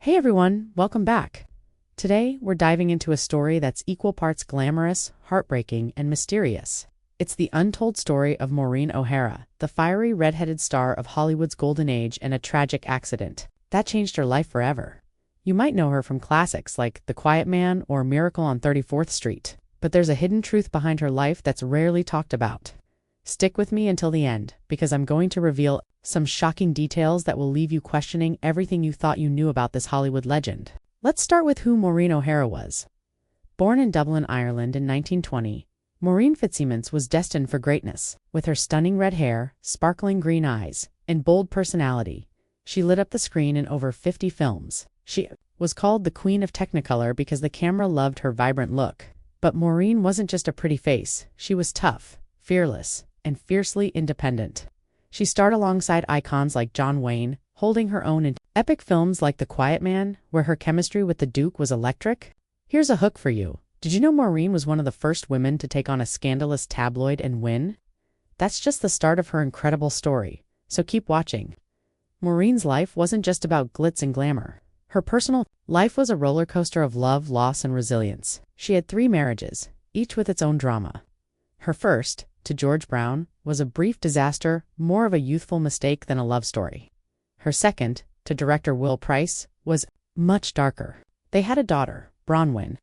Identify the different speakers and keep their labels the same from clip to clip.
Speaker 1: Hey everyone, welcome back. Today, we're diving into a story that's equal parts glamorous, heartbreaking, and mysterious. It's the untold story of Maureen O'Hara, the fiery red-headed star of Hollywood's golden age and a tragic accident that changed her life forever. You might know her from classics like The Quiet Man or Miracle on 34th Street, but there's a hidden truth behind her life that's rarely talked about. Stick with me until the end, because I'm going to reveal some shocking details that will leave you questioning everything you thought you knew about this Hollywood legend. Let's start with who Maureen O'Hara was. Born in Dublin, Ireland in 1920, Maureen Fitzsimmons was destined for greatness. With her stunning red hair, sparkling green eyes, and bold personality, she lit up the screen in over 50 films. She was called the Queen of Technicolor because the camera loved her vibrant look. But Maureen wasn't just a pretty face, she was tough, fearless, and fiercely independent. She starred alongside icons like John Wayne, holding her own in epic films like The Quiet Man, where her chemistry with the Duke was electric. Here's a hook for you. Did you know Maureen was one of the first women to take on a scandalous tabloid and win? That's just the start of her incredible story, so keep watching. Maureen's life wasn't just about glitz and glamour. Her personal life was a roller coaster of love, loss, and resilience. She had 3 marriages, each with its own drama. Her first, to George Brown, was a brief disaster, more of a youthful mistake than a love story. Her second, to director Will Price, was much darker. They had a daughter, Bronwyn,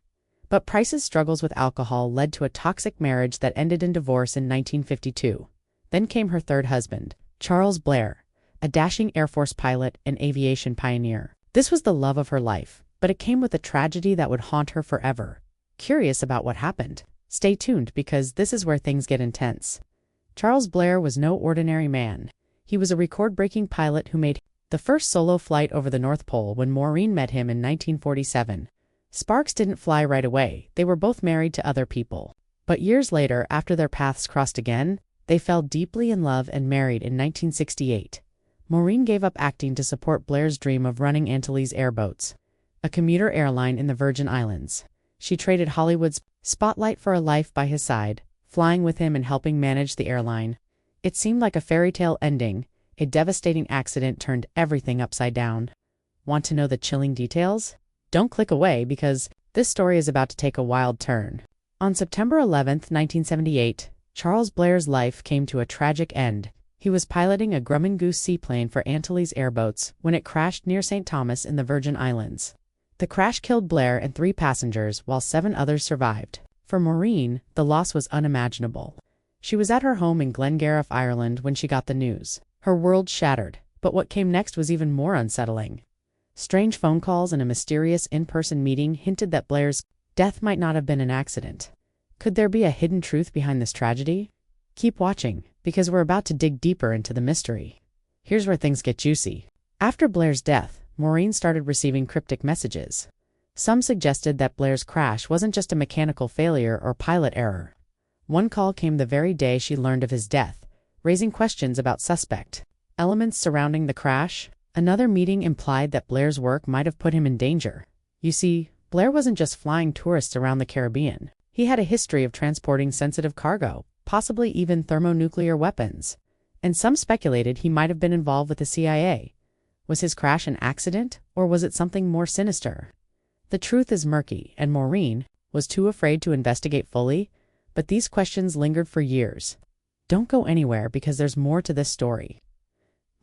Speaker 1: but Price's struggles with alcohol led to a toxic marriage that ended in divorce in 1952. Then came her third husband, Charles Blair, a dashing Air Force pilot and aviation pioneer. This was the love of her life, but it came with a tragedy that would haunt her forever. Curious about what happened? Stay tuned because this is where things get intense. Charles Blair was no ordinary man. He was a record-breaking pilot who made the first solo flight over the North Pole when Maureen met him in 1947. Sparks didn't fly right away. They were both married to other people. But years later, after their paths crossed again, they fell deeply in love and married in 1968. Maureen gave up acting to support Blair's dream of running Antilles Airboats, a commuter airline in the Virgin Islands. She traded Hollywood's spotlight for a life by his side, flying with him and helping manage the airline. It seemed like a fairy tale ending. A devastating accident turned everything upside down. Want to know the chilling details? Don't click away because this story is about to take a wild turn. On September 11, 1978, Charles Blair's life came to a tragic end. He was piloting a Grumman Goose seaplane for Antilles Airboats when it crashed near St. Thomas in the Virgin Islands. The crash killed Blair and 3 passengers while 7 others survived. For Maureen, the loss was unimaginable. She was at her home in Glengariff, Ireland when she got the news. Her world shattered, but what came next was even more unsettling. Strange phone calls and a mysterious in-person meeting hinted that Blair's death might not have been an accident. Could there be a hidden truth behind this tragedy? Keep watching, because we're about to dig deeper into the mystery. Here's where things get juicy. After Blair's death, Maureen started receiving cryptic messages. Some suggested that Blair's crash wasn't just a mechanical failure or pilot error. One call came the very day she learned of his death, raising questions about suspect elements surrounding the crash. Another meeting implied that Blair's work might have put him in danger. You see, Blair wasn't just flying tourists around the Caribbean. He had a history of transporting sensitive cargo, possibly even thermonuclear weapons. And some speculated he might have been involved with the CIA. Was his crash an accident, or was it something more sinister? The truth is murky, and Maureen was too afraid to investigate fully, but these questions lingered for years. Don't go anywhere because there's more to this story.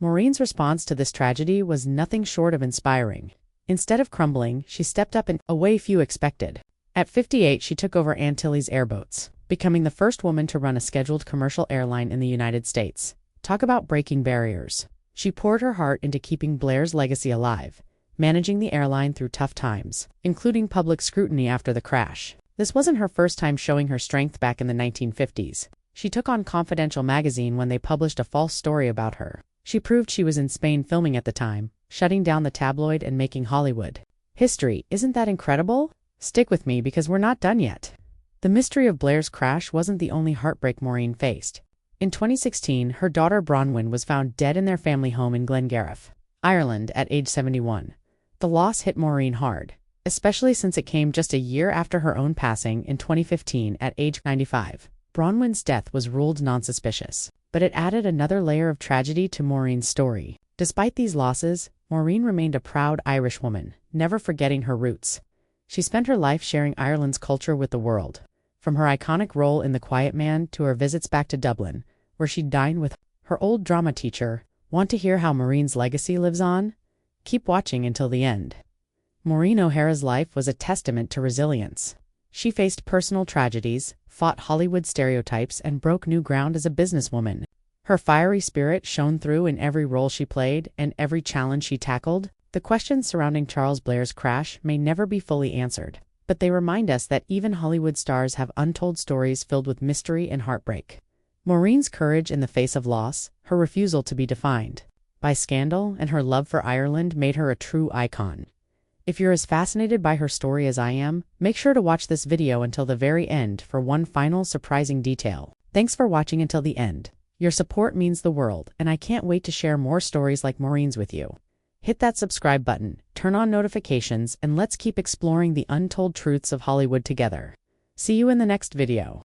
Speaker 1: Maureen's response to this tragedy was nothing short of inspiring. Instead of crumbling, she stepped up in a way few expected. At 58, she took over Antilles Airboats, becoming the first woman to run a scheduled commercial airline in the United States. Talk about breaking barriers. She poured her heart into keeping Blair's legacy alive, managing the airline through tough times, including public scrutiny after the crash. This wasn't her first time showing her strength back in the 1950s. She took on Confidential magazine when they published a false story about her. She proved she was in Spain filming at the time, shutting down the tabloid and making Hollywood history. Isn't that incredible? Stick with me because we're not done yet. The mystery of Blair's crash wasn't the only heartbreak Maureen faced. In 2016, her daughter Bronwyn was found dead in their family home in Glengariff, Ireland at age 71. The loss hit Maureen hard, especially since it came just a year after her own passing in 2015 at age 95. Bronwyn's death was ruled non-suspicious, but it added another layer of tragedy to Maureen's story. Despite these losses, Maureen remained a proud Irish woman, never forgetting her roots. She spent her life sharing Ireland's culture with the world, from her iconic role in The Quiet Man to her visits back to Dublin, where she dined with her old drama teacher. Want to hear how Maureen's legacy lives on? Keep watching until the end. Maureen O'Hara's life was a testament to resilience. She faced personal tragedies, fought Hollywood stereotypes, and broke new ground as a businesswoman. Her fiery spirit shone through in every role she played and every challenge she tackled. The questions surrounding Charles Blair's crash may never be fully answered, but they remind us that even Hollywood stars have untold stories filled with mystery and heartbreak. Maureen's courage in the face of loss, her refusal to be defined by scandal, and her love for Ireland made her a true icon. If you're as fascinated by her story as I am, make sure to watch this video until the very end for one final surprising detail. Thanks for watching until the end. Your support means the world, and I can't wait to share more stories like Maureen's with you. Hit that subscribe button, turn on notifications, and let's keep exploring the untold truths of Hollywood together. See you in the next video.